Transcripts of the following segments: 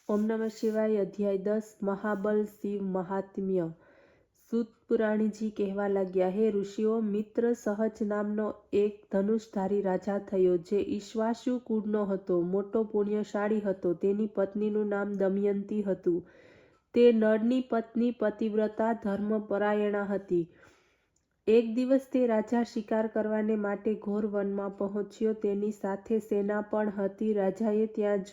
ઓમ નમઃ શિવાય. અધ્યાય 10 મહાબલ શિવ મહાત્મ્ય. સૂત પુરાણીજી કહેવા લાગ્યા, હે ઋષિઓ, મિત્ર સહજ નામનો એક ધનુષધારી રાજા થયો, જે ઈક્ષ્વાકુ કુળનો હતો. મોટો પુણ્યશાળી હતો. તેની પત્નીનું નામ દમયંતી હતું. તે નળની પત્ની પતિવ્રતા ધર્મપરાયણા હતી. એક દિવસ તે રાજા શિકાર કરવાને માટે ઘોર વનમાં પહોંચ્યો. તેની સાથે સેના પણ હતી. રાજાએ ત્યાં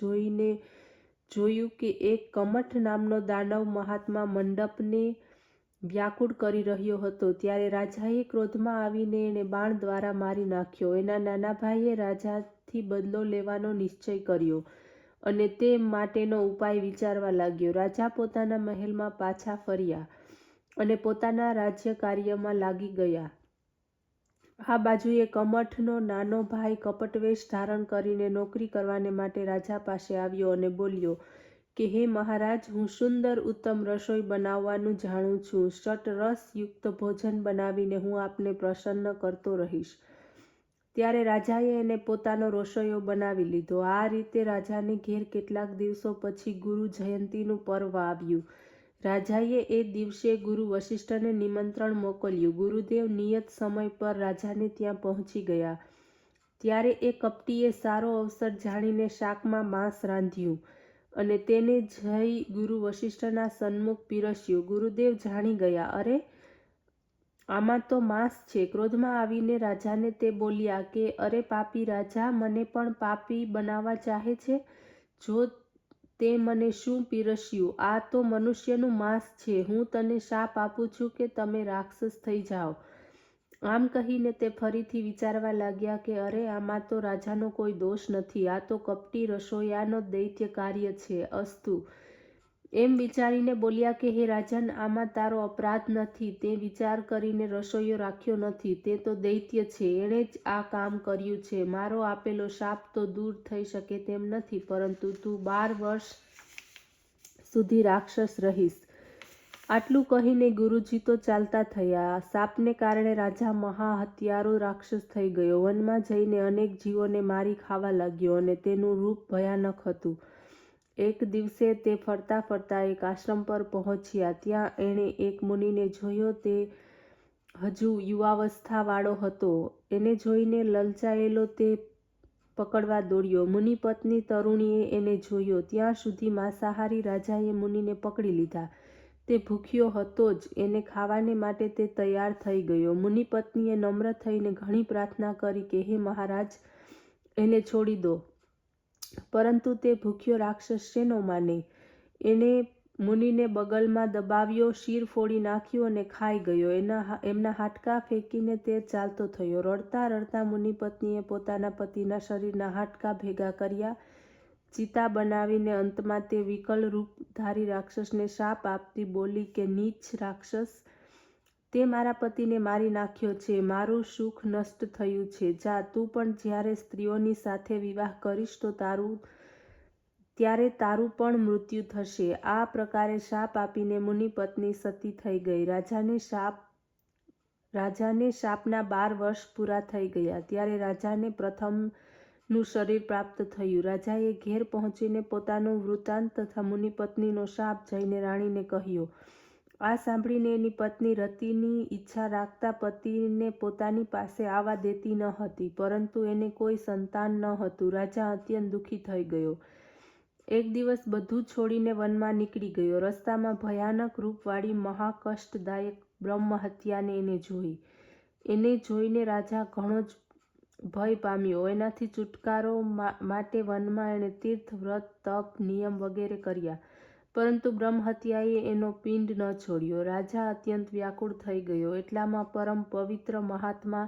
જોયું કે એક કમઠ નામનો દાનવ મહાત્મા મંડપને વ્યાકુળ કરી રહ્યો હતો. ત્યારે રાજાએ ક્રોધમાં આવીને એને બાણ દ્વારા મારી નાખ્યો. એના નાના ભાઈએ રાજાથી બદલો લેવાનો નિશ્ચય કર્યો અને તે માટેનો ઉપાય વિચારવા લાગ્યો. રાજા પોતાના મહેલમાં પાછા ફર્યા અને પોતાના રાજ્ય કાર્યમાં લાગી ગયા. આ બાજુએ કમઠનો નાનો ભાઈ કપટવેશ ધારણ કરીને નોકરી કરવાને માટે રાજા પાસે આવ્યો અને બોલ્યો કે, હે મહારાજ, હું સુંદર ઉત્તમ રસોઈ બનાવવાનું જાણું છું. ષટરસ યુક્ત ભોજન બનાવીને હું આપને પ્રસન્ન કરતો રહીશ. ત્યારે રાજાએ એને પોતાનો રસોઈયો બનાવી લીધો. આ રીતે રાજાને ઘેર કેટલાક દિવસો પછી ગુરુ જયંતીનું પર્વ આવ્યું. રાજાએ એ દિવસે ગુરુ વશિષ્ઠને નિમંત્રણ મોકલ્યું. ગુરુદેવ નિયત સમય પર રાજાને ત્યાં પહોંચી ગયા. ત્યારે એ કપટીએ સારો અવસર જાણીને શાકમાં માંસ રાંધ્યું અને તેને જઈ ગુરુ વશિષ્ઠના સન્મુખ પીરસ્યું. ગુરુદેવ જાણી ગયા, અરે, આમાં તો માંસ છે. ક્રોધમાં આવીને રાજાને તે બોલ્યા કે, અરે પાપી રાજા, મને પણ પાપી બનાવવા ચાહે છે? જો તે મને શું પીરસ્યું? આ તો મનુષ્યનું માંસ છે. હું તને શાપ આપું છું કે તમે રાક્ષસ થઈ જાઓ. આમ કહીને તે ફરીથી વિચારવા લાગ્યા કે, અરે, આમાં તો રાજાનો કોઈ દોષ નથી. આ તો કપટી રસોઈયાનો દૈત્ય કાર્ય છે. અસ્તુ, એમ વિચારીને બોલ્યા કે, હે રાજન, આમાં તારો અપરાધ નથી. તે વિચાર કરીને રસોઈયો રાખ્યો નથી. તે તો દૈત્ય છે. એણે જ આ કામ કર્યું છે. મારો આપેલો શાપ તો દૂર થઈ શકે તેમ નથી, પરંતુ તું 12 વર્ષ સુધી રાક્ષસ રહીશ. આટલું કહીને ગુરુજી તો ચાલતા થયા. શાપને કારણે રાજા મહાહત્યારો રાક્ષસ થઈ ગયો. વનમાં જઈને અનેક જીવોને મારી ખાવા લાગ્યો અને તેનું રૂપ ભયાનક હતું. એક દિવસે તે ફરતા ફરતા એક આશ્રમ પર પહોંચ્યા. ત્યાં એણે એક મુનિને જોયો. તે હજુ યુવાવસ્થા વાળો હતો. એને જોઈને લલચાયેલો તે પકડવા દોડ્યો. મુનિ પત્ની તરુણીએ એને જોયો. ત્યાં સુધી માંસાહારી રાજાએ મુનિને પકડી લીધા. તે ભૂખ્યો હતો જ. એને ખાવાને માટે તે તૈયાર થઈ ગયો. મુનિ પત્નીએ નમ્ર થઈને ઘણી પ્રાર્થના કરી કે, હે મહારાજ, એને છોડી દો. પરંતુ તે ભૂખ્યો રાક્ષસ શેનો માને? એણે મુનિને બગલમાં દબાવ્યો, શિર ફોડી નાખ્યું અને ખાઈ ગયો. એમના હાડકાં ફેંકીને તે ચાલતો થયો. રડતા રડતા મુનિ પત્નીએ પોતાના પતિના શરીરના હાડકાં ભેગા કર્યા, ચિતા બનાવીને અંતમાં તે વિકલ રૂપધારી રાક્ષસને શાપ આપતી બોલી કે, નીચ રાક્ષસ, તે મારા પતિને મારી નાખ્યો છે. મારું સુખ નષ્ટ થયું છે. જા, તું પણ જ્યારે સ્ત્રીઓની સાથે વિવાહ કરીશ તો ત્યારે તારું પણ મૃત્યુ થશે. આ પ્રકારે શાપ આપીને મુનિ પત્ની સતી થઈ ગઈ. રાજાને શાપના 12 વર્ષ પૂરા થઈ ગયા. ત્યારે રાજાને પ્રથમનું શરીર પ્રાપ્ત થયું. રાજાએ ઘેર પહોંચીને પોતાનો વૃત્તાંત તથા મુનિ પત્નીનો શાપ જઈને રાણીને કહ્યો. આ સાંભળીને એની પત્ની રતિની ઈચ્છા રાખતા પતિને પોતાની પાસે આવવા દેતી ન હતી, પરંતુ એને કોઈ સંતાન ન હતું. રાજા અત્યંત દુઃખી થઈ ગયો. એક દિવસ બધું છોડીને વનમાં નીકળી ગયો. રસ્તામાં ભયાનક રૂપવાળી મહાકષ્ટદાયક બ્રહ્મહત્યાને એને જોઈ. એને જોઈને રાજા ઘણો જ ભય પામ્યો. એનાથી છુટકારો માટે વનમાં એણે તીર્થ, વ્રત, તપ, નિયમ વગેરે કર્યા, પરંતુ બ્રહ્મહત્યાએ એનો પિંડ ન છોડ્યો. રાજા અત્યંત વ્યાકુળ થઈ ગયો. એટલામાં પરમ પવિત્ર મહાત્મા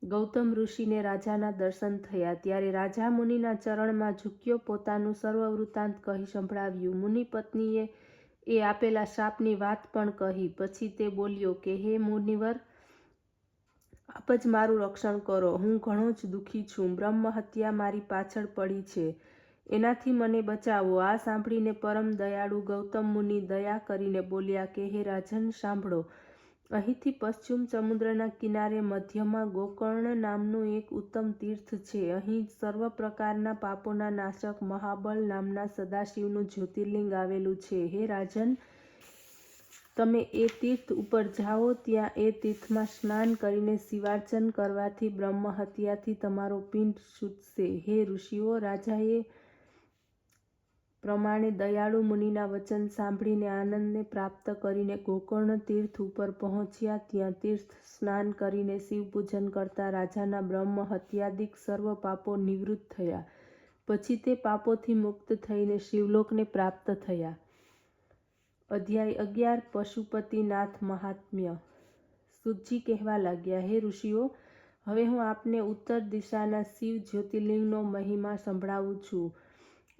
ગૌતમ ઋષિને રાજાના દર્શન થયા. ત્યારે રાજા મુનિના ચરણમાં ઝૂક્યો, પોતાનું સર્વ વૃત્તાંત કહી સંભળાવ્યું. મુનિ પત્નીએ એ આપેલા શાપની વાત પણ કહી. પછી તે બોલ્યો કે, હે મુનિવર, આપ જ મારું રક્ષણ કરો. હું ઘણો જ દુઃખી છું. બ્રહ્મહત્યા મારી પાછળ પડી છે. એનાથી મને બચાવો. આ સાંભળીને પરમ દયાળુ ગૌતમ મુનિ દયા કરીને બોલ્યા કે, હે રાજન, સાંભળો. અહીંથી પશ્ચિમ સમુદ્રના કિનારે મધ્યમાં ગોકર્ણ નામનું એક ઉત્તમ તીર્થ છે. અહીં સર્વ પ્રકારના પાપોના નાશક મહાબલ નામના સદાશિવનું જ્યોતિર્લિંગ આવેલું છે. હે રાજન, તમે એ તીર્થ ઉપર જાઓ. ત્યાં એ તીર્થમાં સ્નાન કરીને શિવાર્ચન કરવાથી બ્રહ્મ હત્યાથી તમારો પિંડ છૂટશે. હે ઋષિઓ, રાજાએ પ્રમાણે દયાળુ મુનિના વચન સાંભળીને આનંદને પ્રાપ્ત કરીને ગોકર્ણ તીર્થ ઉપર પહોંચ્યા. ત્યાં તીર્થ સ્નાન કરીને શિવ પૂજન કરતા રાજાના બ્રહ્મ હત્યાદિક સર્વ પાપો નિવૃત્ત થયા. પછી તે પાપોથી મુક્ત થઈને શિવલોકને પ્રાપ્ત થયા. અધ્યાય 11 પશુપતિનાથ મહાત્મ્ય. સૂતજી કહેવા લાગ્યા, હે ઋષિઓ, હવે હું આપને ઉત્તર દિશાના શિવ જ્યોતિર્લિંગનો મહિમા સંભળાવું છું.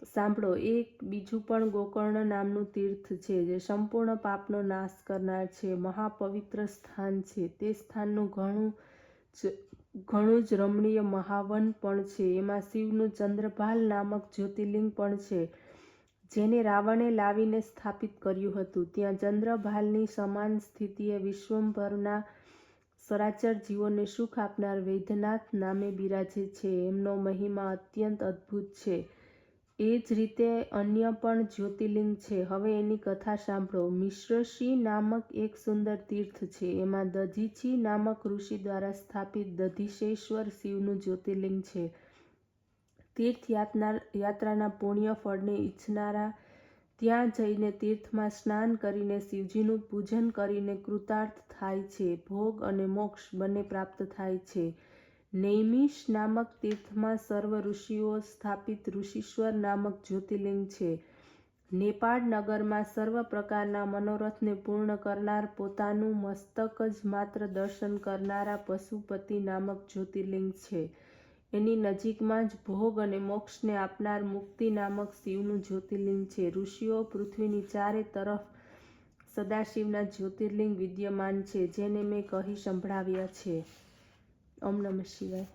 સાંભળો. એક બીજું પણ ગોકર્ણ નામનું તીર્થ છે, જે સંપૂર્ણ પાપનો નાશ કરનાર છે. મહાપવિત્ર સ્થાન છે. તે સ્થાનનું ઘણું જ રમણીય મહાવન પણ છે. એમાં શિવનું ચંદ્રભાલ નામક જ્યોતિર્લિંગ પણ છે, જેને રાવણે લાવીને સ્થાપિત કર્યું હતું. ત્યાં ચંદ્રભાલની સમાન સ્થિતિએ વિશ્વભરના સરાચર જીવોને સુખ આપનાર વૈદ્યનાથ નામે બિરાજે છે. એમનો મહિમા અત્યંત અદ્ભુત છે. એ જ રીતે અન્ય પણ જ્યોતિર્લિંગ છે. હવે એની કથા સાંભળો. મિશ્રશી નામક એક સુંદર તીર્થ છે. એમાં દધીચી નામક ઋષિ દ્વારા સ્થાપિત દધીશેશ્વર શિવનું જ્યોતિર્લિંગ છે. તીર્થ યાત્રાના પુણ્ય ફળને ઈચ્છનારા ત્યાં જઈને તીર્થમાં સ્નાન કરીને શિવજીનું પૂજન કરીને કૃતાર્થ થાય છે. ભોગ અને મોક્ષ બંને પ્રાપ્ત થાય છે. નૈમિષ નામક તીર્થમાં સર્વ ઋષિઓ સ્થાપિત ઋષિશ્વર નામક જ્યોતિર્લિંગ છે. નેપાળ નગરમાં સર્વ પ્રકારના મનોરથને પૂર્ણ કરનાર, પોતાનું મસ્તક જ માત્ર દર્શન કરનારા પશુપતિ નામક જ્યોતિર્લિંગ છે. એની નજીકમાં જ ભોગ અને મોક્ષને આપનાર મુક્તિ નામક શિવનું જ્યોતિર્લિંગ છે. ઋષિઓ, પૃથ્વીની ચારે તરફ સદાશિવના જ્યોતિર્લિંગ વિદ્યમાન છે, જેને મેં કહી સંભળાવ્યા છે. ઓમ નમઃ શિવાય.